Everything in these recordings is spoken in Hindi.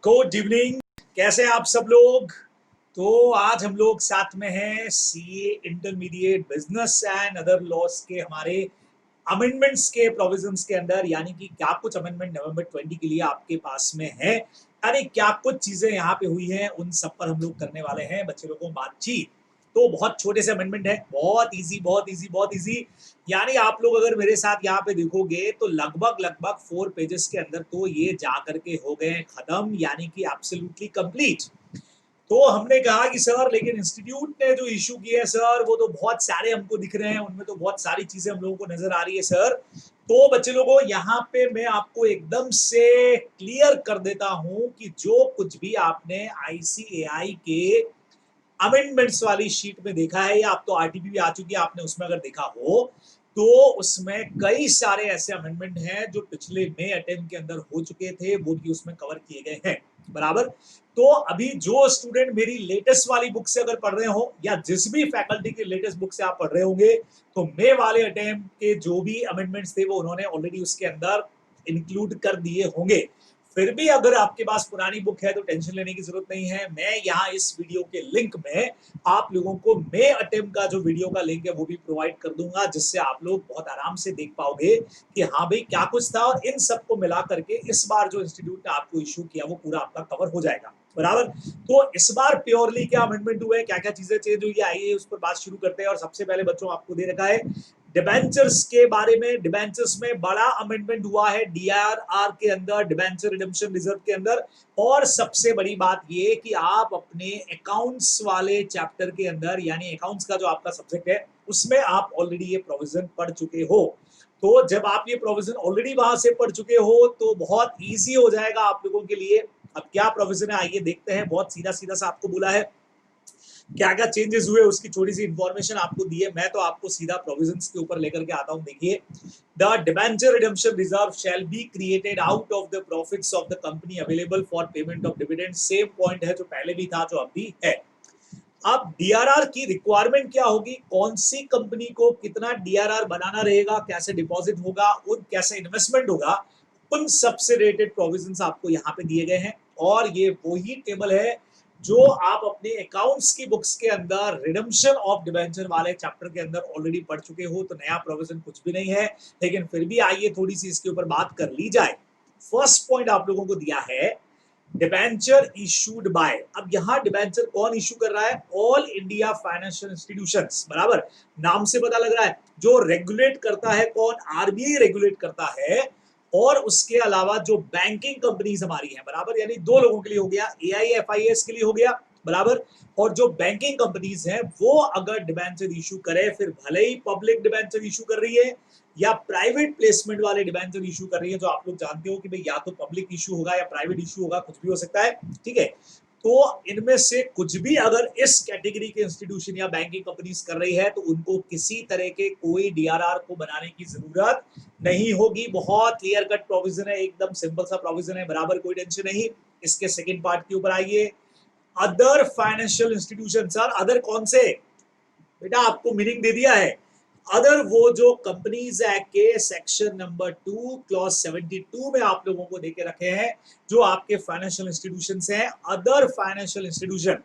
Good evening. कैसे हैं आप सब लोग। तो आज हम लोग साथ में हैं CA intermediate business and other laws के हमारे अमेंडमेंट्स के प्रोविजंस के अंदर, यानी कि क्या कुछ अमेंडमेंट नवंबर 20 के लिए आपके पास में है, यानी क्या कुछ चीजें यहाँ पे हुई हैं, उन सब पर हम लोग करने वाले हैं बच्चे लोगों को बातचीत। तो बहुत छोटे से अमेंडमेंट है, बहुत इजी बहुत इजी बहुत इजी। यानी आप लोग अगर मेरे साथ यहाँ पे देखोगे तो लगभग लगभग 4 पेजेस के अंदर तो ये जा करके हो गए खत्म, यानी कि एब्सोल्युटली कंप्लीट। तो हमने कहा कि सर लेकिन इंस्टीट्यूट ने जो इशू किया है सर, वो तो बहुत सारे हमको दिख रहे हैं, उनमें तो बहुत सारी चीजें हम लोगों को नजर आ रही है सर। तो बच्चे लोगों यहाँ पे मैं आपको एकदम से क्लियर कर देता हूं कि जो कुछ भी आपने आईसीएआई के अमेंडमेंट्स वाली शीट में देखा है, या आप तो आरटीपी भी आ चुकी है, आपने उसमें अगर देखा हो तो उसमें कई सारे ऐसे अमेंडमेंट हैं जो पिछले मे अटेम्प्ट के अंदर हो चुके थे, वो भी उसमें कवर किए गए हैं। बराबर। तो अभी जो स्टूडेंट मेरी लेटेस्ट वाली बुक से अगर पढ़ रहे हो, या जिस भी फैकल्टी की लेटेस्ट बुक से आप पढ़ रहे होंगे, तो मे वाले अटेम्प्ट के जो भी अमेंडमेंट्स थे वो उन्होंने ऑलरेडी उसके अंदर इंक्लूड कर दिए होंगे। फिर भी अगर आपके पास पुरानी बुक है तो टेंशन लेने की जरूरत नहीं है। मैं यहाँ इस वीडियो के लिंक में आप लोगों को मे अटेम्प्ट का जो वीडियो का लिंक है वो भी प्रोवाइड कर दूंगा, जिससे आप लोग बहुत आराम से देख पाओगे कि हाँ भाई क्या कुछ था, और इन सबको मिला करके इस बार जो इंस्टीट्यूट ने आपको इशू किया वो पूरा आपका कवर हो जाएगा। बराबर। तो इस बार प्योरली क्या अमेंडमेंट हुए, क्या क्या चीजें चेंज हुई, आइए उस पर बात शुरू करते हैं। और सबसे पहले बच्चों आपको दे रखा है डिबेंचर्स के बारे में। डिबेंचर्स में बड़ा अमेंडमेंट हुआ है डीआरआर के अंदर, डिबेंचर रिडेम्पशन रिजर्व के अंदर। और सबसे बड़ी बात ये कि आप अपने अकाउंट्स वाले चैप्टर के अंदर, यानी अकाउंट्स का जो आपका सब्जेक्ट है, उसमें आप ऑलरेडी ये प्रोविजन पढ़ चुके हो। तो जब आप ये प्रोविजन ऑलरेडी वहां से पढ़ चुके हो तो बहुत ईजी हो जाएगा आप लोगों के लिए। अब क्या प्रोविजन है आइए देखते हैं। बहुत सीधा सीधा सा आपको बोला है, क्या क्या चेंजेस हुए उसकी छोटी सी इंफॉर्मेशन आपको दी है। मैं तो आपको सीधा प्रोविजंस के ऊपर लेकर के आता हूं। देखिए, the debenture redemption reserve shall be created out of the profits of the company available for payment of dividend. Same point है जो पहले भी था जो अब भी है। अब डीआरआर की रिक्वायरमेंट क्या होगी, कौन सी कंपनी को कितना डीआरआर बनाना रहेगा, कैसे डिपॉजिट होगा, उन कैसे इन्वेस्टमेंट होगा, उन सबसे रिलेटेड प्रोविजंस आपको यहाँ पे दिए गए हैं। और ये वही टेबल है जो आप अपने अकाउंट्स की बुक्स के अंदर रिडेम्पशन ऑफ डिबेंचर वाले चैप्टर के अंदर ऑलरेडी पढ़ चुके हो। तो नया प्रोविजन कुछ भी नहीं है, लेकिन फिर भी आइए थोड़ी सी इसके ऊपर बात कर ली जाए। फर्स्ट पॉइंट आप लोगों को दिया है डिबेंचर इशूड बाय। अब यहां डिबेंचर कौन इशू कर रहा है, ऑल इंडिया फाइनेंशियल इंस्टीट्यूशंस। बराबर, नाम से पता लग रहा है जो रेगुलेट करता है कौन, आरबीआई रेगुलेट करता है। और उसके अलावा जो बैंकिंग कंपनीज हमारी हैं, बराबर, यानी दो लोगों के लिए हो गया, एआईएफआईएस के लिए हो गया। बराबर। और जो बैंकिंग कंपनीज हैं वो अगर डिबेंचर इशू करे, फिर भले ही पब्लिक डिबेंचर इशू कर रही है या प्राइवेट प्लेसमेंट वाले डिबेंचर इशू कर रही है, जो आप लोग जानते हो कि भाई या तो पब्लिक इशू होगा या प्राइवेट इशू होगा, कुछ भी हो सकता है। ठीक है। तो इनमें से कुछ भी अगर इस कैटेगरी के इंस्टीट्यूशन या बैंकिंग कंपनीज कर रही है तो उनको किसी तरह के कोई डीआरआर को बनाने की जरूरत नहीं होगी। बहुत क्लियर कट प्रोविजन है, एकदम सिंपल सा प्रोविजन है। बराबर, कोई टेंशन नहीं। इसके सेकंड पार्ट के ऊपर आइए, other financial institution. Sir other कौन से, बेटा आपको मीनिंग दे दिया है। अदर वो जो कंपनीज एक्ट के सेक्शन नंबर 2 क्लॉज 72 में आप लोगों को देके रखे हैं, जो आपके फाइनेंशियल इंस्टीट्यूशंस हैं, अदर फाइनेंशियल इंस्टीट्यूशन,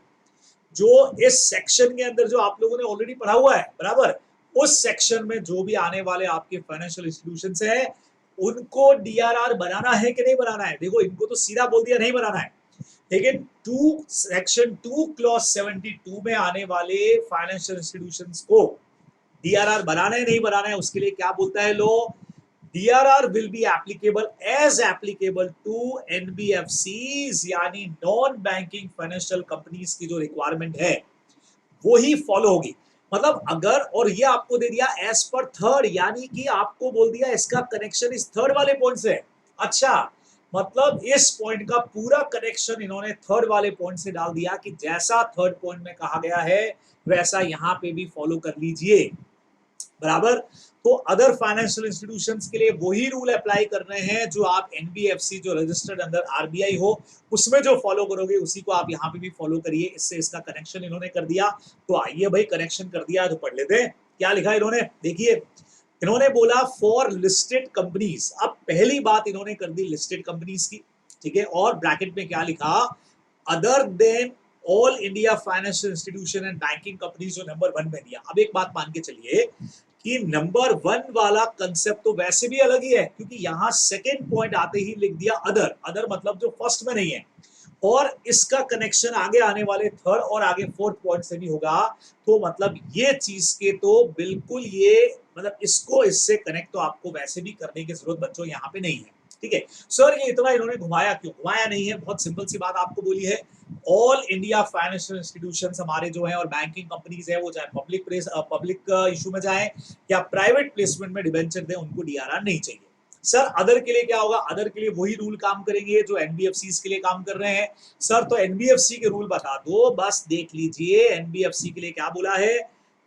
जो इस सेक्शन के अंदर जो आप लोगों ने ऑलरेडी पढ़ा हुआ है, बराबर, उस सेक्शन में जो भी आने वाले आपके फाइनेंशियल इंस्टीट्यूशंस हैं, उनको डीआरआर बनाना है कि नहीं बनाना है। देखो, इनको तो सीधा बोल दिया नहीं बनाना है, लेकिन सेक्शन 2 क्लॉज 72 में आने वाले फाइनेंशियल इंस्टीट्यूशंस को डीआरआर बनाना है नहीं बनाना है, उसके लिए क्या बोलता है लो, DRR will be applicable as applicable to NBFCs, यानी नॉन बैंकिंग फाइनेंशियल कंपनीज की जो रिक्वायरमेंट है वो ही फॉलो होगी। मतलब अगर, और ये आपको दे दिया एज पर थर्ड, यानी कि आपको बोल दिया इसका कनेक्शन इस थर्ड वाले पॉइंट से। अच्छा, मतलब इस पॉइंट का पूरा कनेक्शन इन्होंने थर्ड वाले पॉइंट से डाल दिया कि जैसा थर्ड पॉइंट में कहा गया है वैसा यहां पे भी फॉलो कर लीजिए। बराबर। तो अदर फाइनेंशियल इंस्टीट्यूशंस के लिए वही रूल अप्लाई करने हैं जो आप एनबीएफसी जो रजिस्टर्ड अंदर आरबीआई हो उसमें जो फॉलो करोगे उसी को आप यहाँ पे भी फॉलो करिए। इससे इसका कनेक्शन इन्होंने कर दिया। तो आइए भाई, कनेक्शन कर दिया तो पढ़ लेते हैं क्या लिखा इन्होंने। देखिए, इन्होंने बोला फॉर लिस्टेड कंपनीज। अब पहली बात इन्होंने कर दी लिस्टेड कंपनीज की। ठीक है, और ब्रैकेट में क्या लिखा, other than all India financial institution and banking companies, जो नंबर 1 में दिया। अब एक बात मान के चलिए कि नंबर 1 वाला कंसेप्ट तो वैसे भी अलग ही है, क्योंकि यहां सेकेंड पॉइंट आते ही लिख दिया अदर। अदर मतलब जो फर्स्ट में नहीं है, और इसका कनेक्शन आगे आने वाले थर्ड और आगे फोर्थ पॉइंट से भी होगा। तो मतलब ये चीज के तो बिल्कुल ये मतलब इसको इससे कनेक्ट तो आपको वैसे भी करने की जरूरत बच्चों यहाँ पे नहीं है। ठीक है सर, ये इतना इन्होंने घुमाया क्यों? घुमाया नहीं है, बहुत सिंपल सी बात आपको बोली है। ऑल इंडिया फाइनेंशियल इंस्टीट्यूशंस हमारे जो है और बैंकिंग कंपनीज है, वो चाहे पब्लिक इशू में जाए या प्राइवेट प्लेसमेंट में डिबेंचर दे, उनको डीआरआर नहीं चाहिए। सर अदर के लिए क्या होगा? अदर के लिए वही रूल काम करेंगे जो एनबीएफसी के लिए काम कर रहे हैं। सर तो एनबीएफसी के रूल बता दो, बस देख लीजिए एनबीएफसी के लिए क्या बोला है।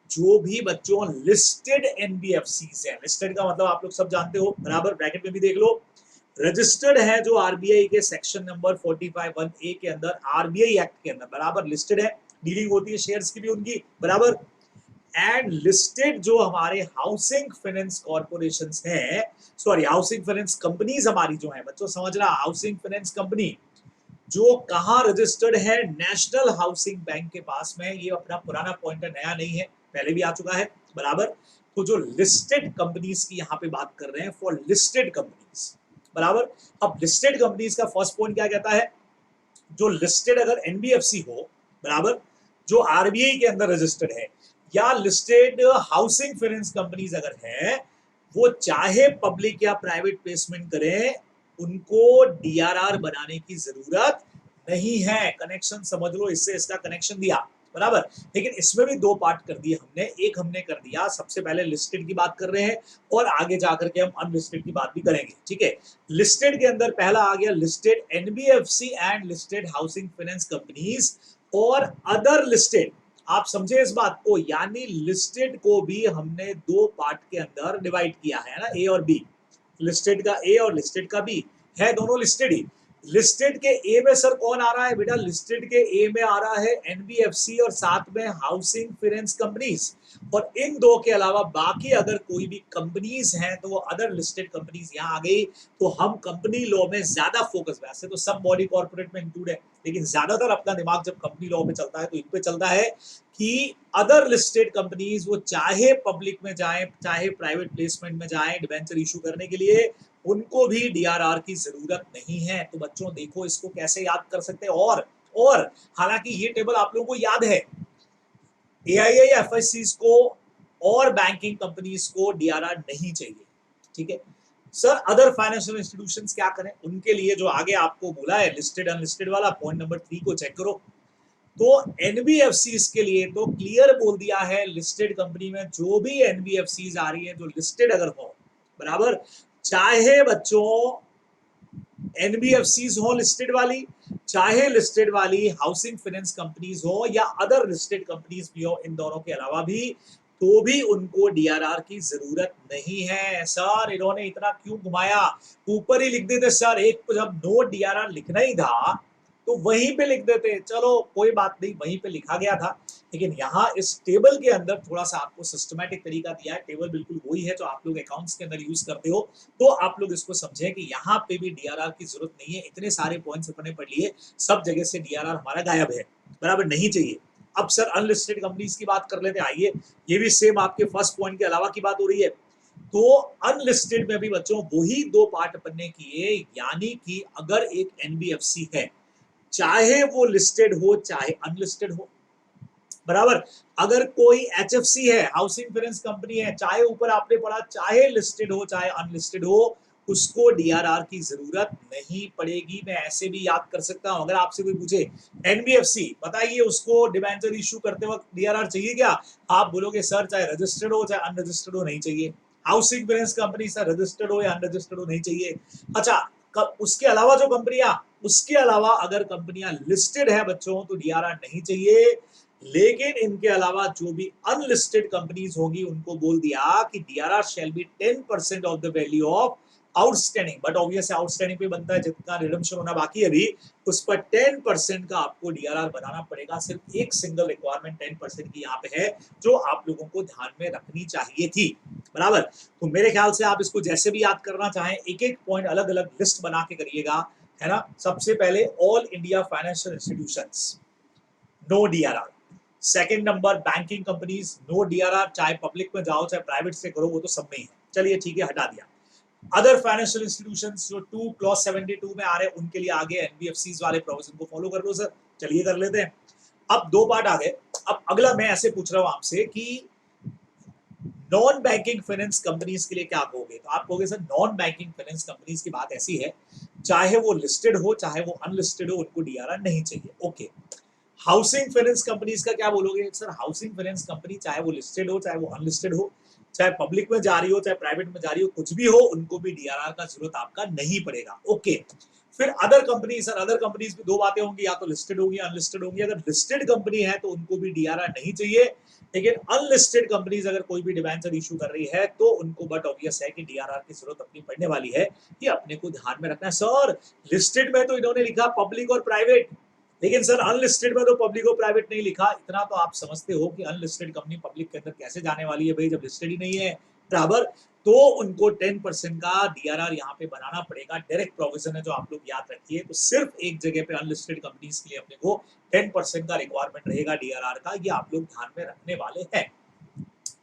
जो भी बच्चों लिस्टेड एनबीएफसी है, लिस्टेड का मतलब आप लोग सब जानते हो, बराबर, ब्रैकेट में भी देख लो। रजिस्टर्ड है जो आरबीआई के सेक्शन नंबर 45(1)(a) के अंदर, आरबीआई एक्ट के अंदर, बराबर लिस्टेड है, डीलिंग होती है शेयर्स की भी उनकी, बराबर। एंड लिस्टेड जो हमारे हाउसिंग फाइनेंस कॉर्पोरेशन है, सॉरी हाउसिंग फाइनेंस कंपनीज हमारी जो है बच्चों, समझना, हाउसिंग फाइनेंस कंपनी जो कहाँ रजिस्टर्ड है, नेशनल हाउसिंग बैंक के पास में। ये अपना पुराना पॉइंट है, नया नहीं है, पहले भी आ चुका है, बराबर। तो जो लिस्टेड कंपनीज की यहाँ पे बात कर रहे हैं, फॉर लिस्टेड कंपनीज, बराबर। अब लिस्टेड कंपनीज का फर्स्ट पॉइंट क्या कहता है? जो लिस्टेड अगर एनबीएफसी हो, बराबर, जो आरबीआई के अंदर रजिस्टर्ड है, या लिस्टेड हाउसिंग फाइनेंस कंपनीज अगर है, वो चाहे पब्लिक या प्राइवेट प्लेसमेंट करें, उनको डीआरआर बनाने की जरूरत नहीं है। कनेक्शन समझ लो, इससे इसका कनेक्शन दिया, बराबर। लेकिन इसमें भी दो पार्ट कर दिए हमने। एक हमने कर दिया, सबसे पहले लिस्टेड की बात कर रहे हैं और आगे जाकर के हम अनलिस्टेड की बात भी करेंगे। ठीक है, लिस्टेड के अंदर पहला आ गया listed NBFC and listed housing finance companies और अदर लिस्टेड। आप समझे इस बात को, यानी लिस्टेड को भी हमने दो पार्ट के अंदर डिवाइड किया है ना, ए और बी। लिस्टेड का ए और लिस्टेड का बी है, दोनों लिस्टेड ही। लिस्टेड के ए में सर कौन आ रहा है बेटा? लिस्टेड के ए में आ रहा है एनबीएफसी और साथ में हाउसिंग फाइनेंस कंपनीज। और इन दो के अलावा बाकी अगर कोई भी कंपनीज हैं तो वो अदर लिस्टेड कंपनीज यहाँ आ गई। तो हम कंपनी लॉ में ज्यादा फोकस, वैसे तो सब बॉडी कॉर्पोरेट में इंक्लूड है, लेकिन ज्यादातर अपना दिमाग जब कंपनी लॉ पे चलता है तो इन पे चलता है कि अदर लिस्टेड कंपनीज वो चाहे पब्लिक में जाए चाहे प्राइवेट प्लेसमेंट में जाए डिबेंचर इशू करने के लिए, उनको भी डीआरआर की जरूरत नहीं है। तो बच्चों देखो इसको कैसे याद कर सकते हैं। और हालांकि ये टेबल आप लोगों को याद है, एआईआई एफएससीज को और बैंकिंग कंपनीज को डीआरआर नहीं चाहिए। ठीक है सर, अदर फाइनेंशियल इंस्टीट्यूशंस क्या करें? उनके लिए जो आगे आपको बोला है लिस्टेड अनलिस्टेड वाला, पॉइंट नंबर 3 को चेक करो। तो एनबीएफसी के लिए तो क्लियर बोल दिया है, लिस्टेड कंपनी में जो भी एनबीएफसी आ रही है जो लिस्टेड अगर हो, बराबर, चाहे बच्चों एनबीएफसी हो लिस्टेड वाली, चाहे लिस्टेड वाली हाउसिंग फाइनेंस कंपनीज हो या अदर लिस्टेड कंपनीज भी हो, इन दोनों के अलावा भी, तो भी उनको डीआरआर की जरूरत नहीं है। सर इन्होंने इतना क्यों घुमाया? ऊपर ही लिख देते सर, एक तो जब नो डीआरआर लिखना ही था तो वहीं पे लिख देते, चलो कोई बात नहीं, वहीं पे लिखा गया था। लेकिन यहाँ इस टेबल के अंदर थोड़ा सा आपको सिस्टमैटिक तरीका दिया है। टेबल बिल्कुल वही है जो आप लोग अकाउंट्स के अंदर यूज करते हो। तो आप लोग इसको समझें कि यहाँ पे भी डीआरआर की जरूरत नहीं है। इतने सारे पॉइंट्स अपने पढ़ लिए, सब जगह से डीआरआर हमारा गायब है, बराबर, नहीं चाहिए। अब सर अनलिस्टेड कंपनीज की बात कर लेते हैं, आइए। ये भी सेम आपके फर्स्ट पॉइंट के अलावा की बात हो रही है। तो अनलिस्टेड में भी बच्चों वही दो पार्ट अपन ने किए, यानी कि अगर एक एनबीएफसी है, चाहे वो लिस्टेड हो चाहे अनलिस्टेड हो, बराबर। अगर कोई एचएफसी है, हाउसिंग फाइनेंस कंपनी है, चाहे ऊपर आपने पढ़ा चाहे लिस्टेड हो चाहे अनलिस्टेड हो, उसको डीआरआर की जरूरत नहीं पड़ेगी। मैं ऐसे भी याद कर सकता हूं, अगर आपसे कोई पूछे एनबीएफसी बताइए उसको डिबेंचर इशू करते वक्त डीआरआर चाहिए क्या? आप बोलोगे सर चाहे रजिस्टर्ड हो चाहे अनरजिस्टर्ड हो नहीं चाहिए। Housing finance company sir registered हो या अनरजिस्टर्ड हो नहीं चाहिए। अच्छा, उसके अलावा जो कंपनियां, उसके अलावा अगर कंपनियां लिस्टेड है बच्चों तो डीआरआर नहीं चाहिए। लेकिन इनके अलावा जो भी अनलिस्टेड कंपनीज होगी उनको बोल दिया कि DRR shall be 10% of the value of outstanding. But obvious outstanding पे बनता है, जितना रिडम्पशन होना बाकी है अभी उस पर 10% का आपको डीआरआर बनाना पड़ेगा। सिर्फ एक सिंगल रिक्वायरमेंट 10% की यहाँ पे है जो आप लोगों को ध्यान में रखनी चाहिए थी, बराबर। तो मेरे ख्याल से आप इसको जैसे भी याद करना चाहें, एक एक पॉइंट अलग अलग लिस्ट बना के करिएगा, है ना। सबसे पहले all India financial institutions, no DRR. Second number banking companies, no DRR, चाहे पब्लिक में जाओ चाहे प्राइवेट से करो, वो तो सब में ही है। चलिए ठीक है, हटा दिया। अदर फाइनेंशियल इंस्टीट्यूशंस जो 2 क्लॉज 72 में आ रहे हैं उनके लिए आगे एनबीएफसीज वाले प्रोविजन को फॉलो कर लो सर। चलिए कर लेते हैं। अब 2 पार्ट आ गए। अब अगला मैं ऐसे पूछ रहा हूं आपसे कि नॉन बैंकिंग फाइनेंस कंपनीज के लिए क्या कहोगे? तो आप कहोगे sir non banking finance companies की बात ऐसी है, चाहे वो लिस्टेड हो चाहे वो अनलिस्टेड हो, उनको डीआरआर नहीं चाहिए। ओके। हाउसिंग फाइनेंस कंपनीज का क्या बोलोगे? सर हाउसिंग फाइनेंस कंपनी चाहे वो लिस्टेड हो चाहे वो अनलिस्टेड हो, चाहे पब्लिक में जा रही हो चाहे प्राइवेट में जा रही हो, कुछ भी हो, उनको भी डीआरआर का जरूरत आपका नहीं पड़ेगा। ओके। फिर other company, sir other companies में 2 बातें होंगी, या तो लिस्टेड होगी अनलिस्टेड होंगी। अगर लिस्टेड कंपनी है तो उनको भी डीआरआर नहीं चाहिए, लेकिन अनलिस्टेड कंपनीज अगर कोई भी डिबेंचर इशू कर रही है तो उनको बट ऑब्वियस है कि डीआरआर की जरूरत अपनी पड़ने वाली है। ये अपने को ध्यान में रखना है। सर लिस्टेड में तो इन्होंने लिखा पब्लिक और प्राइवेट, लेकिन सर अनलिस्टेड में तो पब्लिक और प्राइवेट नहीं लिखा। इतना तो आप समझते हो कि अनलिस्टेड कंपनी पब्लिक के अंदर कैसे जाने वाली है भाई, जब लिस्टेड ही नहीं है बराबर। तो उनको 10% का डीआरआर यहाँ पे बनाना पड़ेगा। डायरेक्ट प्रोविजन है जो आप लोग याद रखिए। तो सिर्फ एक जगह पे अनलिस्टेड कंपनीज के लिए अपने को 10% का रिक्वायरमेंट रहेगा डीआरआर का, ये आप लोग ध्यान में रखने वाले हैं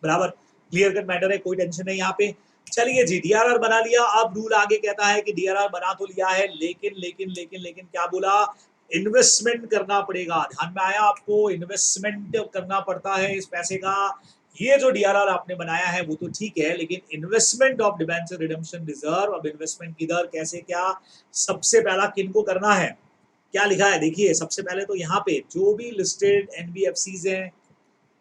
बराबर। क्लियर कट मैटर है, कोई टेंशन नहीं यहाँ पे। चलिए जी, डीआरआर बना लिया। अब रूल आगे कहता है कि डीआरआर बना तो लिया है, लेकिन लेकिन लेकिन लेकिन क्या बोला? इन्वेस्टमेंट करना पड़ेगा। ध्यान में आया आपको? इन्वेस्टमेंट करना पड़ता है इस पैसे का। ये जो डीआरआर आपने बनाया है वो तो ठीक है, लेकिन investment of debenture redemption reserve, अब इन्वेस्टमेंट किधर कैसे क्या, सबसे पहला किनको करना है, क्या लिखा है देखिए। सबसे पहले तो यहाँ पे जो भी लिस्टेड एनबीएफसीज हैं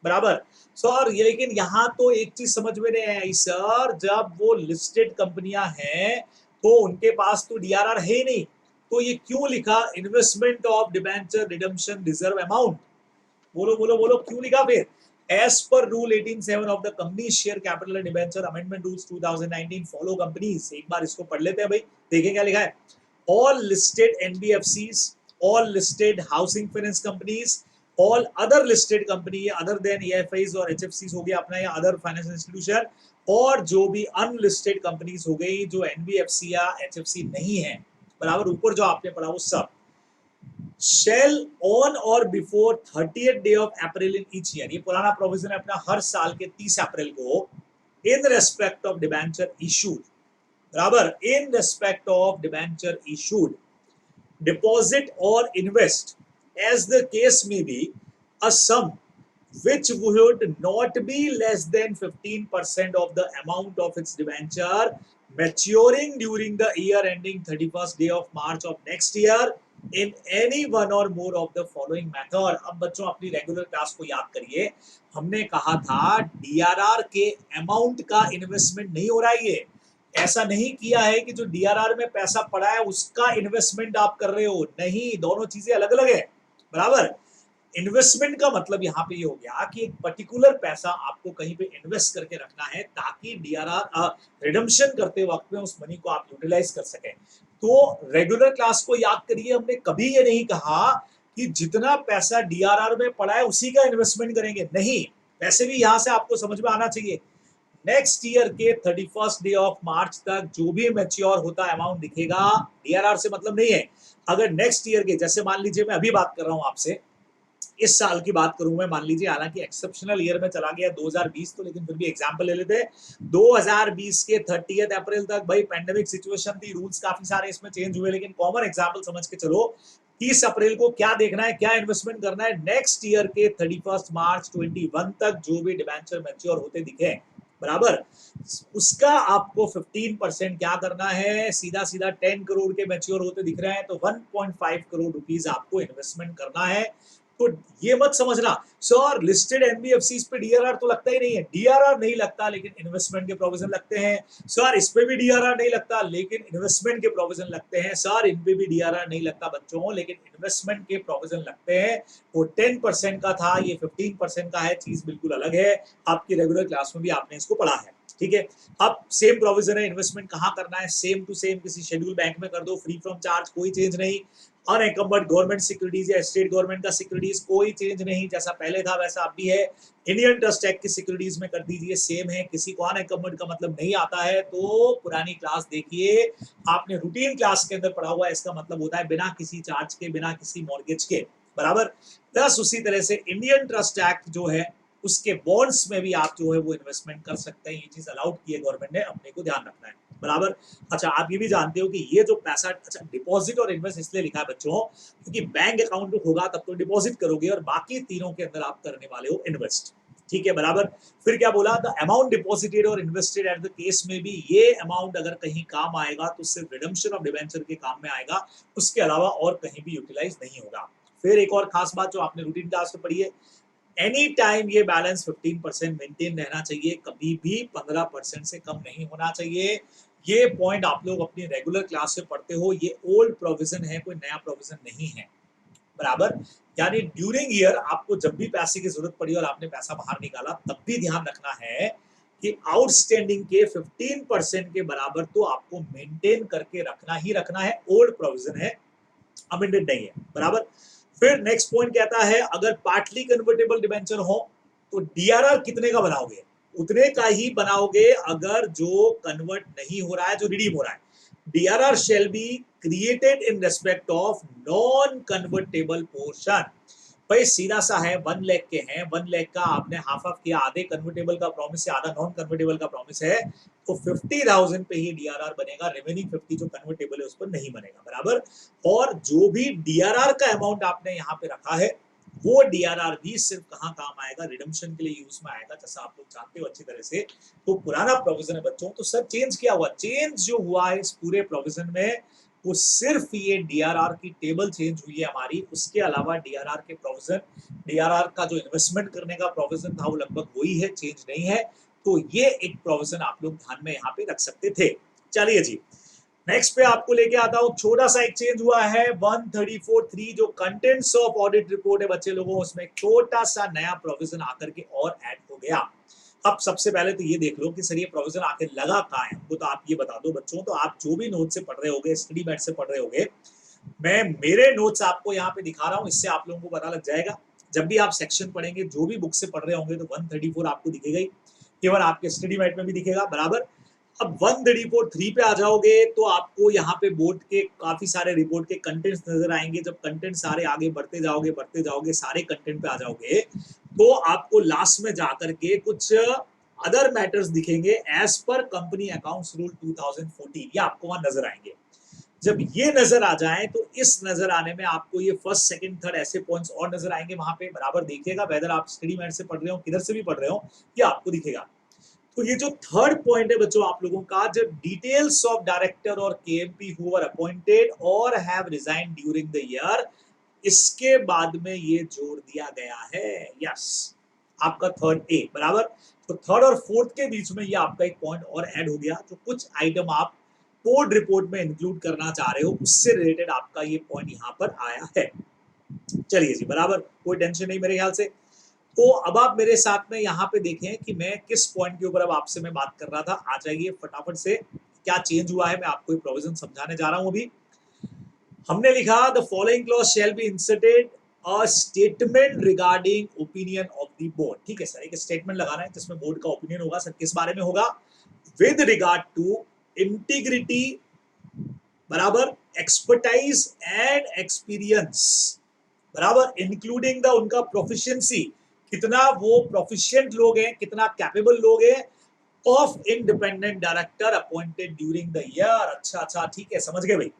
बराबर। सर ये लेकिन यहाँ तो एक चीज समझ में नहीं आई सर, जब वो लिस्टेड कंपनियां हैं तो उनके पास तो डीआरआर है ही नहीं, तो ये क्यों लिखा investment of debenture redemption reserve amount? बोलो बोलो बोलो, क्यों लिखा फिर? As per rule 18(7) of the company share capital and debenture amendment rules 2019 follow companies. एक बार इसको पढ़ लेते हैं भाई, देखिए क्या लिखा है। All listed NBFCs, all listed housing finance companies, all other listed company other than AFIs और एचएफसीज हो गया अपना, या अदर फाइनेंशियल इंस्टीट्यूशन, और जो भी अनलिस्टेड कंपनीज हो गई जो एनबीएफसी या एचएफसी नहीं है बराबर, ऊपर जो आपने पढ़ा वो सब, shall on or before 30th day of April in each year, ये पुराना प्रोविजन है अपना, हर साल के 30 अप्रैल को, in respect of debenture issued बराबर, in respect of debenture issued, deposit or invest as the case may be a sum which would not be less than 15% of the amount of its debenture maturing during the year ending 31st day of March of next year in any one or more of the following method। अब बच्चों अपनी रेगुलर क्लास को याद करिए, हमने कहा था डीआरआर के अमाउंट का इन्वेस्टमेंट नहीं हो रहा है। ये ऐसा नहीं किया है कि जो डीआरआर में पैसा पड़ा है उसका इन्वेस्टमेंट आप कर रहे हो, नहीं, दोनों चीजें अलग अलग है बराबर। इन्वेस्टमेंट का मतलब यहाँ पे ये हो गया कि एक पर्टिकुलर पैसा आपको कहीं पे इन्वेस्ट करके रखना है ताकि डीआरआर रिडम्पशन करते वक्त में उस मनी को आप यूटिलाइज कर सकें। तो रेगुलर क्लास को याद करिए, हमने कभी ये नहीं कहा कि जितना पैसा डीआरआर में पड़ा है उसी का इन्वेस्टमेंट करेंगे, नहीं। वैसे भी यहां से आपको समझ में आना चाहिए, नेक्स्ट ईयर के 31st डे ऑफ मार्च तक जो भी मैच्योर होता अमाउंट दिखेगा, डीआरआर से मतलब नहीं है। अगर नेक्स्ट ईयर के, जैसे मान लीजिए मैं अभी बात कर रहा हूं आपसे, इस साल की बात करूं मैं, मान लीजिए, हालांकि एक्सेप्शनल ईयर में चला गया 2020 तो, लेकिन फिर भी एग्जांपल ले लेते हैं। 2020 के 30 अप्रैल तक भाई पैंडेमिक सिचुएशन थी, रूल्स काफी सारे इसमें चेंज हुए, लेकिन कॉमन एग्जांपल समझ के चलो। 30 अप्रैल को क्या देखना है, क्या इन्वेस्टमेंट करना है? नेक्स्ट ईयर के 31 मार्च 21 तक जो भी डिबेंचर मैच्योर होते दिखे बराबर, उसका आपको 15% क्या करना है, सीधा सीधा 10 करोड़ के मैच्योर होते दिख रहे हैं तो 1.5 करोड़ रुपीस आपको इन्वेस्टमेंट करना है। तो ये मत समझना सर लिस्टेड एनबीएफसीज पे डीआरआर तो लगता ही नहीं है, डीआरआर नहीं लगता लेकिन इन्वेस्टमेंट के प्रोविजन लगते हैं। सर इस पे भी डीआरआर नहीं लगता लेकिन इन्वेस्टमेंट के प्रोविजन लगते हैं। सर इन पे भी डीआरआर नहीं लगता बच्चों, लेकिन इन्वेस्टमेंट के प्रोविजन लगते हैं। वो 10% का था, ये 15% का है, चीज बिल्कुल अलग है। आपकी रेगुलर क्लास में भी आपने इसको पढ़ा है, ठीक है। अब सेम प्रोविजन है, इन्वेस्टमेंट कहाँ करना है, सेम टू सेम किसी शेड्यूल बैंक में कर दो, फ्री फ्रॉम चार्ज, कोई चेंज नहीं। अनएंकम्बर्ड गवर्नमेंट सिक्योरिटीज या स्टेट गवर्नमेंट का सिक्योरिटीज कोई चेंज नहीं, जैसा पहले था वैसा अब भी है। इंडियन ट्रस्ट एक्ट की सिक्योरिटीज में कर दीजिए, सेम है। किसी को अनएंकम्बर्ड का मतलब नहीं आता है तो पुरानी क्लास देखिए, आपने रूटीन क्लास के अंदर पढ़ा हुआ है। इसका मतलब होता है बिना किसी चार्ज के, बिना किसी मॉर्गेज के, बराबर। प्लस उसी तरह से इंडियन ट्रस्ट एक्ट जो है उसके बॉन्ड्स में भी आप जो है वो इन्वेस्टमेंट कर सकते हैं। ये चीज अलाउड की है गवर्नमेंट ने, अपने को ध्यान रखना है, बराबर। अच्छा, आप ये भी जानते हो कि ये जो पैसा, अच्छा डिपॉजिट और इन्वेस्ट इसलिए लिखा है बच्चों क्योंकि बैंक अकाउंट होगा तब तो डिपॉजिट करोगे और बाकी तीनों के अंदर आप करने वाले हो इन्वेस्ट, ठीक है, बराबर। फिर क्या बोला, द अमाउंट डिपॉजिटेड और इन्वेस्टेड एट द केस में भी, ये अमाउंट अगर कहीं काम आएगा तो सिर्फ रिडम्पशन ऑफ डिबेंचर के काम में आएगा, उसके अलावा और कहीं भी यूटिलाइज नहीं होगा। फिर एक और खास बात जो आपने रूटीन क्लास में पढ़ी है, एनी टाइम ये बैलेंस 15% मेंटेन रहना चाहिए, कभी भी 15% से कम नहीं होना चाहिए। ये पॉइंट आप लोग अपनी रेगुलर क्लास में पढ़ते हो, ये ओल्ड प्रोविजन है, कोई नया प्रोविजन नहीं है, बराबर। यानी ड्यूरिंग ईयर आपको जब भी पैसे की जरूरत पड़ी और आपने पैसा बाहर निकाला तब भी ध्यान रखना है कि आउटस्टैंडिंग के 15% के बराबर तो आपको मेंटेन करके रखना ही रखना है। ओल्ड प्रोविजन है, अमेंडेड नहीं है, बराबर। फिर नेक्स्ट पॉइंट कहता है, अगर पार्टली कन्वर्टेबल डिबेंचर हो तो डीआरआर कितने का बनाओगे, उतने का ही बनाओगे अगर जो कन्वर्ट नहीं हो रहा है, जो रिडीम हो रहा है। DRR shall be created in respect of non convertible portion. भाई सीधा सा है, 1 लाख के हैं, 1 लाख का आपने हाफ ऑफ किया, आधे कन्वर्टेबल का प्रॉमिस है, आधा नॉन कन्वर्टेबल का प्रॉमिस है, तो 50,000 पे ही डीआरआर बनेगा, रिमेनिंग 50 जो कन्वर्टेबल है उस पर नहीं बनेगा, बराबर। और जो भी डीआरआर का अमाउंट आपने यहाँ पे रखा है वो डीआरआर भी सिर्फ कहाँ काम आएगा, रिडम्पशन के लिए यूज में आएगा, जैसा आप लोग जानते हो अच्छी तरह से। तो पुराना प्रोविजन है बच्चों, तो सर चेंज क्या हुआ, चेंज जो हुआ है इस पूरे प्रोविजन में वो सिर्फ ये डीआरआर की टेबल चेंज हुई है हमारी, उसके अलावा डीआरआर के प्रोविजन, डीआरआर का जो इन्वेस्टमेंट करने का प्रोविजन था वो लगभग वही है, चेंज नहीं है। तो ये एक प्रोविजन आप लोग ध्यान में यहाँ पे रख सकते थे। चलिए जी, नेक्स्ट पे आपको लेके आता हूं, छोटा सा एक चेंज हुआ है 134.3 जो कंटेंट्स ऑफ ऑडिट रिपोर्ट है बच्चे लोगों, उसमें छोटा सा नया प्रोविजन आकर के और ऐड हो गया। अब सबसे पहले तो ये देख लो कि सर ये प्रोविजन आके लगा कहाँ है, हमको तो आप ये बता दो बच्चों। तो आप जो भी नोट से पढ़ रहे होगे, स्टडी मैट से पढ़ रहे होगे, मैं मेरे नोट्स आपको यहाँ पे दिखा रहा हूँ, इससे आप लोगों को पता लग जाएगा। जब भी आप सेक्शन पढ़ेंगे, जो भी बुक से पढ़ रहे होंगे, तो 134 आपको दिखेगा ही, केवल आपके स्टडी मैट में भी दिखेगा, बराबर। अब 134.3 पे आ जाओगे तो आपको यहाँ पे बोर्ड के काफी सारे रिपोर्ट के कंटेंट्स नजर आएंगे। जब कंटेंट सारे आगे बढ़ते जाओगे सारे कंटेंट पे आ जाओगे तो आपको लास्ट में जाकर के कुछ अदर मैटर्स दिखेंगे as per company accounts rule 2014, ये आपको वहां नजर आएंगे। जब ये नजर आ जाए तो इस नजर आने में आपको ये फर्स्ट सेकंड थर्ड ऐसे पॉइंट्स और नजर आएंगे वहां पे, बराबर। देखिएगा वेदर आप स्टडी मैट से पढ़ रहे हो किधर से भी पढ़ रहे हो, ये आपको दिखेगा। तो ये जो थर्ड पॉइंट है बच्चों आप लोगों का, जब डिटेल्स ऑफ डायरेक्टर और केएमपी हु आर अपॉइंटेड और have resign during the year, इसके बाद में ये जोड़ दिया गया है, यस, आपका थर्ड ए, बराबर। तो थर्ड और फोर्थ के बीच में ये आपका एक पॉइंट और ऐड हो गया, जो कुछ आइटम आप बोर्ड रिपोर्ट में इंक्लूड करना चाह रहे हो उससे रिलेटेड आपका ये पॉइंट यहां पर आया है। चलिए जी, बराबर, कोई टेंशन नहीं मेरे ख्याल से। तो अब आप मेरे साथ में यहाँ पे देखें कि मैं किस पॉइंट के ऊपर अब आपसे मैं बात कर रहा था। आ जाइए फटाफट से, क्या चेंज हुआ है मैं आपको प्रोविजन समझाने जा रहा हूं। अभी हमने लिखा the following clause shall be inserted a statement regarding opinion of the board. ठीक है सर, एक स्टेटमेंट लगाना है जिसमें बोर्ड का ओपिनियन होगा। सर किस बारे में होगा, विद रिगार्ड टू इंटीग्रिटी, बराबर, एक्सपर्टाइज एंड एक्सपीरियंस, बराबर, इंक्लूडिंग द उनका प्रोफिशिएंसी, कितना वो प्रोफिशिएंट लोग हैं, कितना कैपेबल लोग हैं, of independent director appointed during the year. अच्छा ठीक है, समझ गए भाई।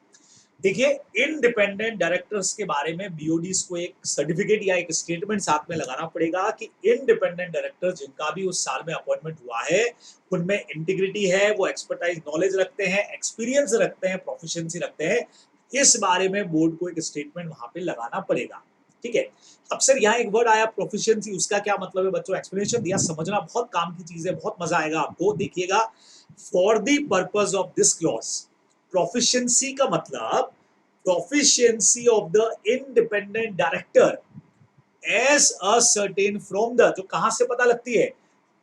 देखिए, इंडिपेंडेंट डायरेक्टर्स के बारे में बीओडीज को एक सर्टिफिकेट या एक स्टेटमेंट साथ में लगाना पड़ेगा कि इंडिपेंडेंट डायरेक्टर जिनका भी उस साल में अपॉइंटमेंट हुआ है उनमें इंटीग्रिटी है, वो एक्सपर्टाइज नॉलेज रखते हैं, एक्सपीरियंस रखते हैं, प्रोफिशिएंसी रखते हैं। इस बारे में बोर्ड को एक स्टेटमेंट वहां पे लगाना पड़ेगा। ठीक है। अब सर यहाँ एक वर्ड आया प्रोफिशिएंसी, उसका क्या मतलब है बच्चों, एक्सप्लेनेशन दिया, समझना बहुत काम की चीज है, बहुत मजा आएगा आपको। देखिएगा, for the purpose of this clause, proficiency का मतलब proficiency of the independent director as ascertain from the, जो कहां से पता लगती है,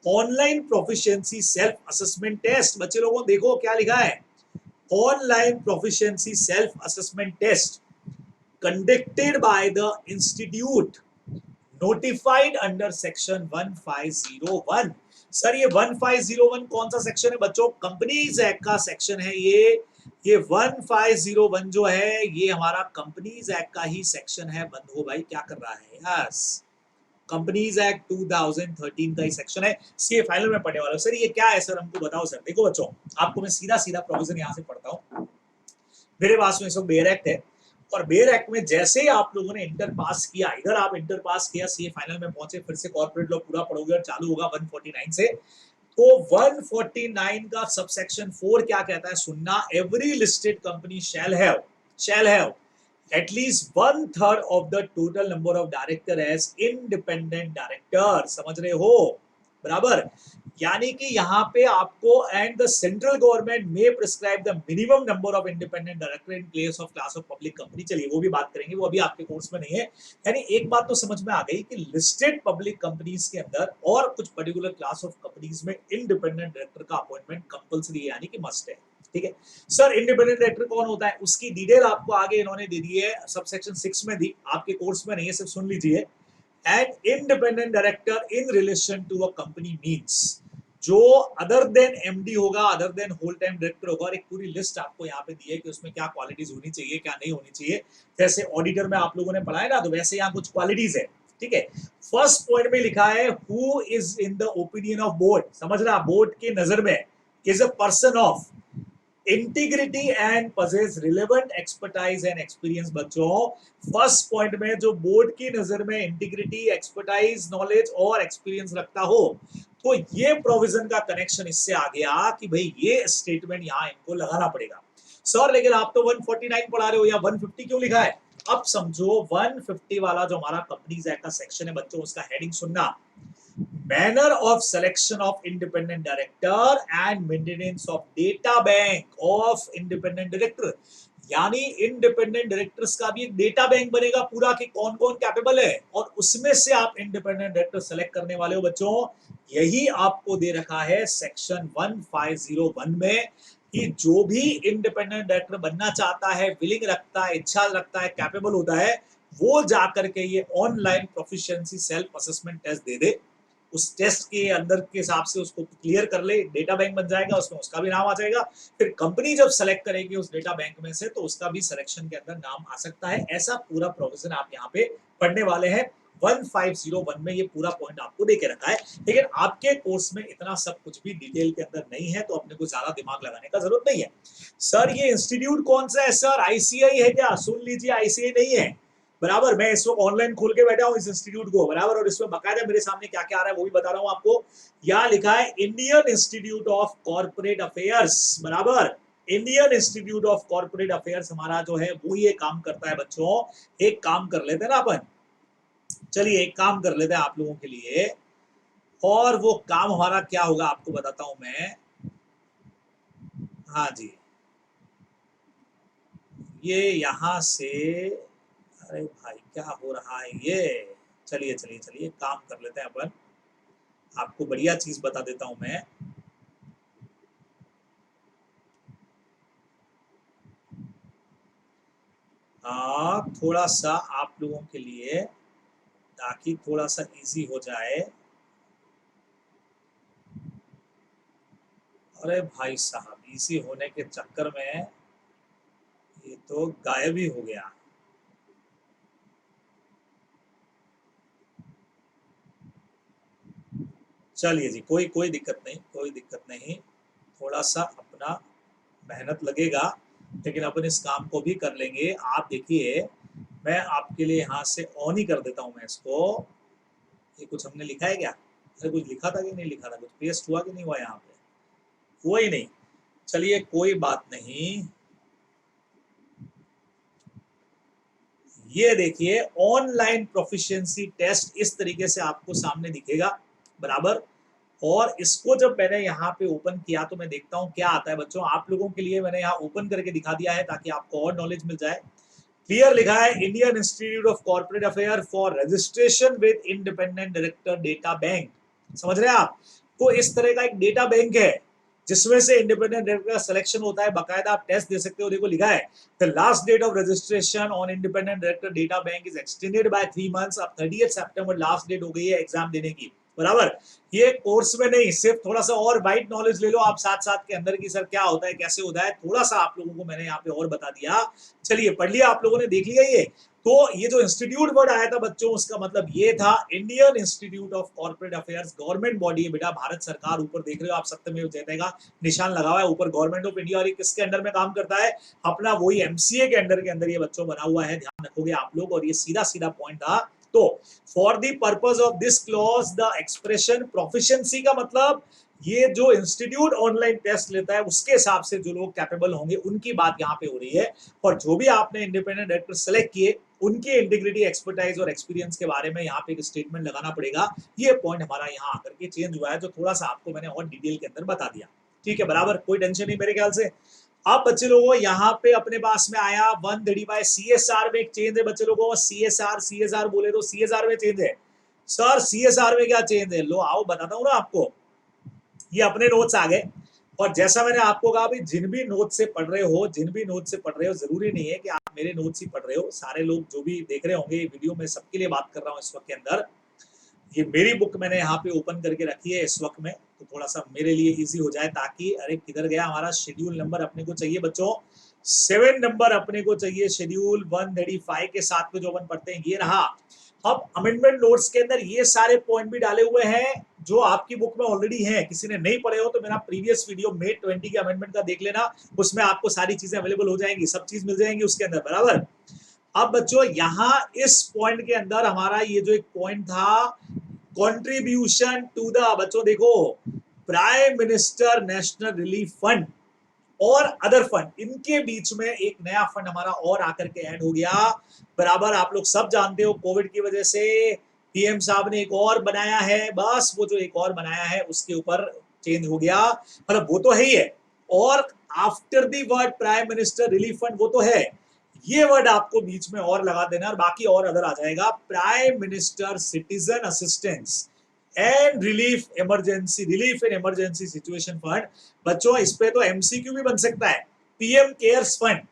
online proficiency self assessment test. बच्चे लोगों देखो क्या लिखा है, online proficiency self assessment test conducted by the institute notified under section 1501. Sir ये 1501 कौन सा सेक्शन है बच्चों? कंपनीज एक्ट का सेक्शन है ये 1501 जो है ये हमारा कंपनीज एक्ट का ही सेक्शन है। बंद हो भाई, क्या कर रहा है? यस, कंपनीज एक्ट 2013 का ही सेक्शन है। सीए फाइनल में पढ़ने वाला। सर ये क्या है सर, हमको बताओ सर। देखो बच्चों, आपको मैं सीधा सीधा प्रोविजन यहाँ से पढ़ता हूँ। मेरे पास में इस वक्त बेयर एक्ट है, और बेयर एक्ट में जैसे ही आप लोगों ने इंटर पास किया, इधर आप इंटर पास किया, सीए फाइनल में पहुंचे, फिर से कॉर्पोरेट लॉ पूरा पढ़ोगे और चालू होगा 149 से। तो 149 का सबसेक्शन 4 क्या कहता है? सुनना, every listed company shall have at least 1/3 of the total number of director as independent director। समझ रहे हो? बराबर। यानी कि यहाँ पे आपको एंड द सेंट्रल गवर्नमेंट में prescribe the minimum number of independent director in place of class of public company. चलिए वो भी बात करेंगे, वो अभी आपके कोर्स में नहीं है। यानी एक बात तो समझ में आ गई कि लिस्टेड पब्लिक कंपनीज के अंदर और कुछ पर्टिकुलर क्लास ऑफ कंपनीज में इंडिपेंडेंट डायरेक्टर का अपॉइंटमेंट कंपल्सरी है, यानी कि मस्ट है। ठीक है सर, इंडिपेंडेंट डायरेक्टर कौन होता है उसकी डिटेल आपको आगे इन्होंने दे दी है, सबसेक्शन 6 में दी, आपके कोर्स में नहीं है, सिर्फ सुन लीजिए। And independent director in relation to a company means जो अदर देन एमडी होगा, other than whole time director होगा, और एक पूरी लिस्ट आपको यहाँ पे दी है कि उसमें क्या क्वालिटीज होनी चाहिए, क्या नहीं होनी चाहिए। जैसे ऑडिटर में आप लोगों ने पढ़ा है ना, तो वैसे यहाँ कुछ क्वालिटीज है। ठीक है, फर्स्ट पॉइंट में लिखा है who is in the opinion of board. समझ रहा, बोर्ड के नजर में is a person of integrity and possess relevant expertise and experience. बच्चों फर्स्ट पॉइंट में जो बोर्ड की नजर में इंटीग्रिटी, एक्सपर्टाइज, नॉलेज और एक्सपीरियंस रखता हो, तो ये प्रोविजन का कनेक्शन इससे आ गया कि भाई ये स्टेटमेंट यहां इनको लगाना पड़ेगा। सर लेकिन आप तो 149 पढ़ा रहे हो, या 150 क्यों लिखा है? अब समझो 150 वाला जो हमारा कंपनीज एक्ट का सेक्शन है बच्चों, उसका हेडिंग सुनना, manner of selection of independent director and maintenance of data bank of independent director. यानी इंडिपेंडेंट डायरेक्टर्स का भी एक डेटा बैंक बनेगा पूरा कि कौन कौन कैपेबल है, और उसमें से आप इंडिपेंडेंट डायरेक्टर सेलेक्ट करने वाले हो बच्चों। यही आपको दे रखा है सेक्शन 1501 में कि जो भी इंडिपेंडेंट डायरेक्टर बनना चाहता है, विलिंग रखता है, इच्छा रखता है, कैपेबल होता है, वो जाकर के ये online proficiency self assessment test दे दे। उस टेस्ट के अंदर के हिसाब से उसको क्लियर कर ले, डेटा बैंक बन जाएगा, उसमें उसका भी नाम आ जाएगा। फिर कंपनी जब सेलेक्ट करेगी उस डेटा बैंक में से, तो उसका भी सिलेक्शन के अंदर नाम आ सकता है। ऐसा पूरा प्रोविजन आप यहाँ पे पढ़ने वाले हैं। 1501 में ये पूरा पॉइंट आपको देके रखा है, लेकिन आपके कोर्स में इतना सब कुछ भी डिटेल के अंदर नहीं है, तो अपने को ज्यादा दिमाग लगाने का जरूरत नहीं है। सर ये इंस्टीट्यूट कौन सा है? सर आईसीआई है क्या? सुन लीजिए, आईसीआई नहीं है। बराबर, मैं इस वक्त ऑनलाइन खोल के बैठा हूं इस इंस्टीट्यूट को, बराबर, और इसमें बकायदा मेरे सामने क्या क्या आ रहा है वो भी बता रहा हूं आपको। यहाँ लिखा है Indian Institute of Corporate Affairs. बराबर, Indian Institute of Corporate Affairs हमारा जो है वो ये काम करता है बच्चों। एक काम कर लेते हैं ना अपन, चलिए एक काम कर लेते हैं आप लोगों के लिए, और वो काम हमारा क्या होगा आपको बताता हूं मैं। हाँ जी, ये यहां से, अरे भाई क्या हो रहा है ये। चलिए चलिए चलिए काम कर लेते हैं अपन, आपको बढ़िया चीज बता देता हूं मैं। थोड़ा सा आप लोगों के लिए, ताकि थोड़ा सा इजी हो जाए। अरे भाई साहब, इजी होने के चक्कर में ये तो गायब ही हो गया। चलिए जी, कोई कोई दिक्कत नहीं, कोई दिक्कत नहीं। थोड़ा सा अपना मेहनत लगेगा, लेकिन अपन इस काम को भी कर लेंगे। आप देखिए, मैं आपके लिए यहाँ से ऑन ही कर देता हूँ मैं इसको। ये कुछ हमने लिखा है क्या? अरे कुछ लिखा था कि नहीं लिखा था? कुछ पेस्ट हुआ कि नहीं हुआ यहाँ पे? हुआ ही नहीं। चलिए कोई बात नहीं। ये देखिए, ऑनलाइन प्रोफिशिएंसी टेस्ट इस तरीके से आपको सामने दिखेगा। बराबर, और इसको जब मैंने यहाँ पे ओपन किया तो मैं देखता हूँ क्या आता है बच्चों। आप लोगों के लिए मैंने यहाँ ओपन करके दिखा दिया है ताकि आपको और नॉलेज मिल जाए। क्लियर लिखा है Indian Institute of corporate affair for registration with independent director data bank. समझ रहे हैं आप? तो इस तरह का एक डेटा बैंक है, जिसमें से इंडिपेंडेंट डायरेक्टर का सिलेक्शन होता है, बकायदा आप टेस्ट दे सकते हो। देखो लिखा है the last date of registration on independent director data bank is extended by 3 months. अब 30 सितंबर लास्ट डेट हो गई है एग्जाम देने की, बराबर। ये कोर्स में नहीं, सिर्फ थोड़ा सा और वाइड नॉलेज ले लो आप साथ साथ के अंदर की, सर क्या होता है कैसे होता है, थोड़ा सा आप लोगों को मैंने यहाँ पे और बता दिया। चलिए पढ़ लिया आप लोगों ने, देख लिया ये। तो ये जो इंस्टीट्यूट वर्ड आया था बच्चों, उसका मतलब ये था Indian Institute of Corporate affairs, government body है बेटा, भारत सरकार। ऊपर देख रहे हो आप सत्यमेव जयते का निशान लगा हुआ है ऊपर, गवर्नमेंट ऑफ इंडिया। और ये किसके अंडर में काम करता है? अपना वही एमसीए के अंदर ये बच्चों बना हुआ है, ध्यान रखोगे आप लोग। और ये सीधा सीधा पॉइंट था। तो for the purpose of this clause the expression proficiency का मतलब ये जो इंस्टीट्यूट ऑनलाइन टेस्ट लेता है उसके हिसाब से जो लोग कैपेबल होंगे उनकी बात यहाँ पे हो रही है। और जो भी आपने इंडिपेंडेंट डायरेक्टर सेलेक्ट किए उनके इंटीग्रिटी, एक्सपर्टाइज और एक्सपीरियंस के बारे में यहाँ पे एक स्टेटमेंट लगाना पड़ेगा। ये पॉइंट हमारा यहाँ आकर के चेंज हुआ है, जो थोड़ा सा आपको मैंने और डिटेल के अंदर बता दिया। ठीक है, बराबर, कोई टेंशन नहीं मेरे ख्याल से। अब बच्चे लोगों यहाँ पे अपने पास में आया 135 सीएसआर में एक चेंज है बच्चे लोगों। सीएसआर बोले तो सीएसआर में चेंज है सर, सीएसआर में क्या चेंज है? लो आओ बताता हूँ ना आपको। ये अपने नोट्स आ गए, और जैसा मैंने आपको कहा भी, जिन भी नोट से पढ़ रहे हो जरूरी नहीं है कि आप मेरे नोट्स ही पढ़ रहे हो। सारे लोग जो भी देख रहे होंगे ये वीडियो में, सबके लिए बात कर रहा हूँ इस वक्त के अंदर। ये मेरी बुक मैंने यहाँ पे ओपन करके रखी है इस वक्त में, तो थोड़ा सा मेरे लिए इजी हो जाए, ताकि अरे किधर गया हमारा शेड्यूल नंबर, अपने को चाहिए बच्चों 7 नंबर, अपने को चाहिए शेड्यूल 135 के साथ में जो अपन पढ़ते हैं ये रहा। अब अमेंडमेंट नोट्स के अंदर ये सारे पॉइंट भी डाले हुए हैं जो आपकी बुक में ऑलरेडी हैं। किसी ने नहीं पढ़े हो तो मेरा प्रीवियस वीडियो May 20 के अमेंडमेंट का देख लेना, उसमें आपको सारी चीजें अवेलेबल हो जाएंगी, सब चीज मिल जाएंगी उसके अंदर, बराबर। अब बच्चों यहाँ इस पॉइंट के अंदर हमारा ये जो एक पॉइंट था, कंट्रीब्यूशन टू द, बच्चों देखो, prime minister national relief fund और अदर फंड, इनके बीच में एक नया फंड हमारा और आकर के ऐड हो गया, बराबर। आप लोग सब जानते हो कोविड की वजह से पीएम साहब ने एक और बनाया है, बस वो जो एक और बनाया है उसके ऊपर चेंज हो गया, मतलब वो तो है ही है। और after the word prime minister relief fund, वो तो है, ये वर्ड आपको बीच में और लगा देना, और बाकी और अदर आ जाएगा। Prime minister citizen assistance and relief in emergency situation fund. बच्चों इस पे तो एमसीक्यू भी बन सकता है, पीएम केयर्स फंड,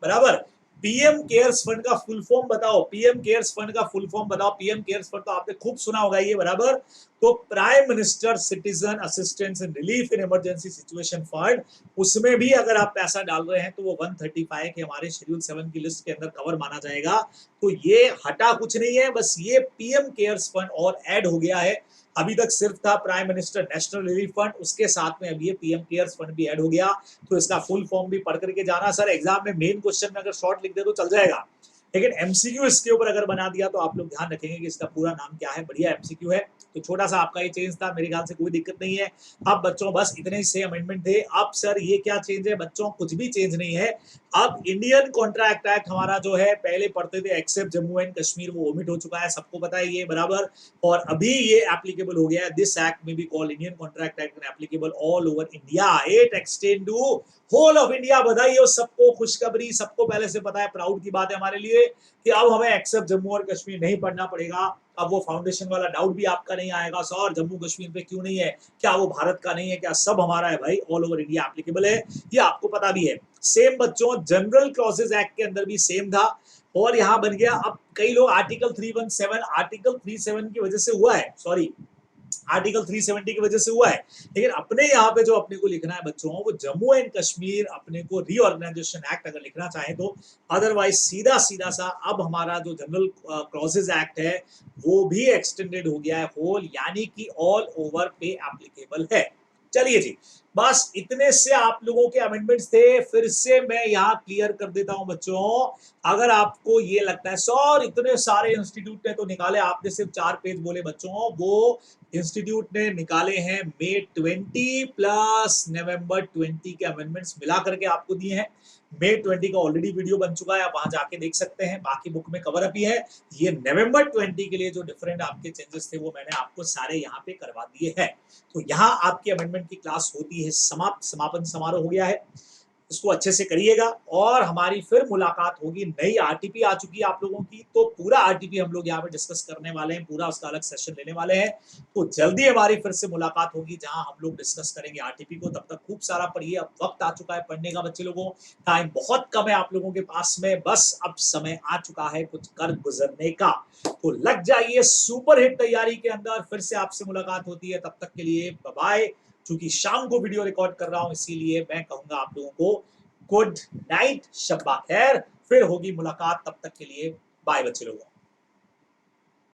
बराबर। पीएम केयर्स फंड का फुल फॉर्म बताओ, पीएम केयर्स फंड का फुल फॉर्म बताओ। पीएम केयर्स फंड तो आपने खूब सुना होगा ये, बराबर। तो prime minister citizen assistance and relief in emergency situation fund, उसमें भी अगर आप पैसा डाल रहे हैं तो वो 135 के हमारे शेड्यूल 7 की लिस्ट के अंदर कवर माना जाएगा। तो ये हटा कुछ नहीं है, बस ये पीएम केयर्स फंड और ऐड हो गया है। अभी तक सिर्फ था prime minister national relief fund, उसके साथ में अभी ये पीएम केयर्स फंड भी ऐड हो गया। तो इसका फुल फॉर्म भी पढ़ करके जाना। सर एग्जाम में मेन क्वेश्चन में अगर शॉर्ट लिख दे तो चल जाएगा, लेकिन एमसीक्यू इसके ऊपर अगर बना दिया तो आप लोग ध्यान रखेंगे कि इसका पूरा नाम क्या है। बढ़िया एमसीक्यू है, तो छोटा सा आपका ये चेंज था, मेरे ख्याल से कोई दिक्कत नहीं है। अब बच्चों बस इतने ही से अमेंडमेंट थे। अब सर ये क्या चेंज है? बच्चों कुछ भी चेंज नहीं है। अब इंडियन कॉन्ट्रैक्ट एक्ट हमारा जो है, पहले पढ़ते थे एक्सेप्ट जम्मू एंड कश्मीर, वो ओमिट हो चुका है, सबको पता है ये, बराबर। और अभी ये एप्लीकेबल हो गया है, this act may be called Indian contract act and applicable all over India, it extend to whole of India. बधाई हो सबको, खुशखबरी, सबको पहले से पता है, प्राउड की बात है हमारे लिए कि अब हमें एक्सेप्ट जम्मू और कश्मीर नहीं पढ़ना पड़ेगा। अब वो फाउंडेशन वाला डाउट भी आपका नहीं आएगा, सर जम्मू कश्मीर पे क्यों नहीं है, क्या वो भारत का नहीं है क्या? सब हमारा है भाई, ऑल ओवर इंडिया एप्लीकेबल है, ये आपको पता भी है। सेम बच्चों जनरल क्लॉजेज एक्ट के अंदर भी सेम था, और यहां बन गया। अब कई लोग आर्टिकल 317 की वजह से हुआ है, सॉरी आर्टिकल 370 की वजह से हुआ है, लेकिन अपने यहाँ पे जो अपने को लिखना है बच्चों, वो जम्मू एंड कश्मीर अपने को रीऑर्गेनाइजेशन एक्ट अगर लिखना चाहे तो, अदरवाइज सीधा सीधा सा अब हमारा जो जनरल क्लॉजेज एक्ट है वो भी एक्सटेंडेड हो गया है होल, यानी कि ऑल ओवर पे एप्लीकेबल है। चलिए जी, बस इतने से आप लोगों के अमेंडमेंट्स थे। फिर से मैं यहाँ क्लियर कर देता हूं बच्चों, अगर आपको ये लगता है सर इतने सारे इंस्टीट्यूट ने तो निकाले, आपने सिर्फ 4 पेज बोले बच्चों, वो इंस्टीट्यूट ने निकाले हैं May 20 प्लस November 20 के अमेंडमेंट्स मिला करके आपको दिए हैं। May 20 का ऑलरेडी वीडियो बन चुका है, आप वहां जाके देख सकते हैं, बाकी बुक में कवर अप ही है। ये November 20 के लिए जो डिफरेंट आपके चेंजेस थे वो मैंने आपको सारे यहाँ पे करवा दिए हैं। तो यहाँ आपकी अमेंडमेंट की क्लास होती है समाप्त, समापन समारोह हो गया है। इसको अच्छे से करिएगा और हमारी फिर मुलाकात होगी। नई आरटीपी आ चुकी है आप लोगों की, तो पूरा आरटीपी हम लोग यहाँ पे डिस्कस करने वाले हैं, पूरा उसका अलग सेशन लेने वाले हैं। तो जल्दी हमारी फिर से मुलाकात होगी जहां हम लोग डिस्कस करेंगे आरटीपी को। तब तक खूब सारा पढ़िए, अब वक्त आ चुका है पढ़ने का बच्चे लोगों, टाइम बहुत कम है आप लोगों के पास में, बस अब समय आ चुका है कुछ कर गुजरने का। तो लग जाइए सुपर हिट तैयारी के अंदर, फिर से आपसे मुलाकात होती है, तब तक के लिए बाय बाय। चूंकि शाम को वीडियो रिकॉर्ड कर रहा हूं इसीलिए मैं कहूंगा आप लोगों को गुड नाइट, शब्बा खैर, फिर होगी मुलाकात, तब तक के लिए बाय बच्चे लोगों।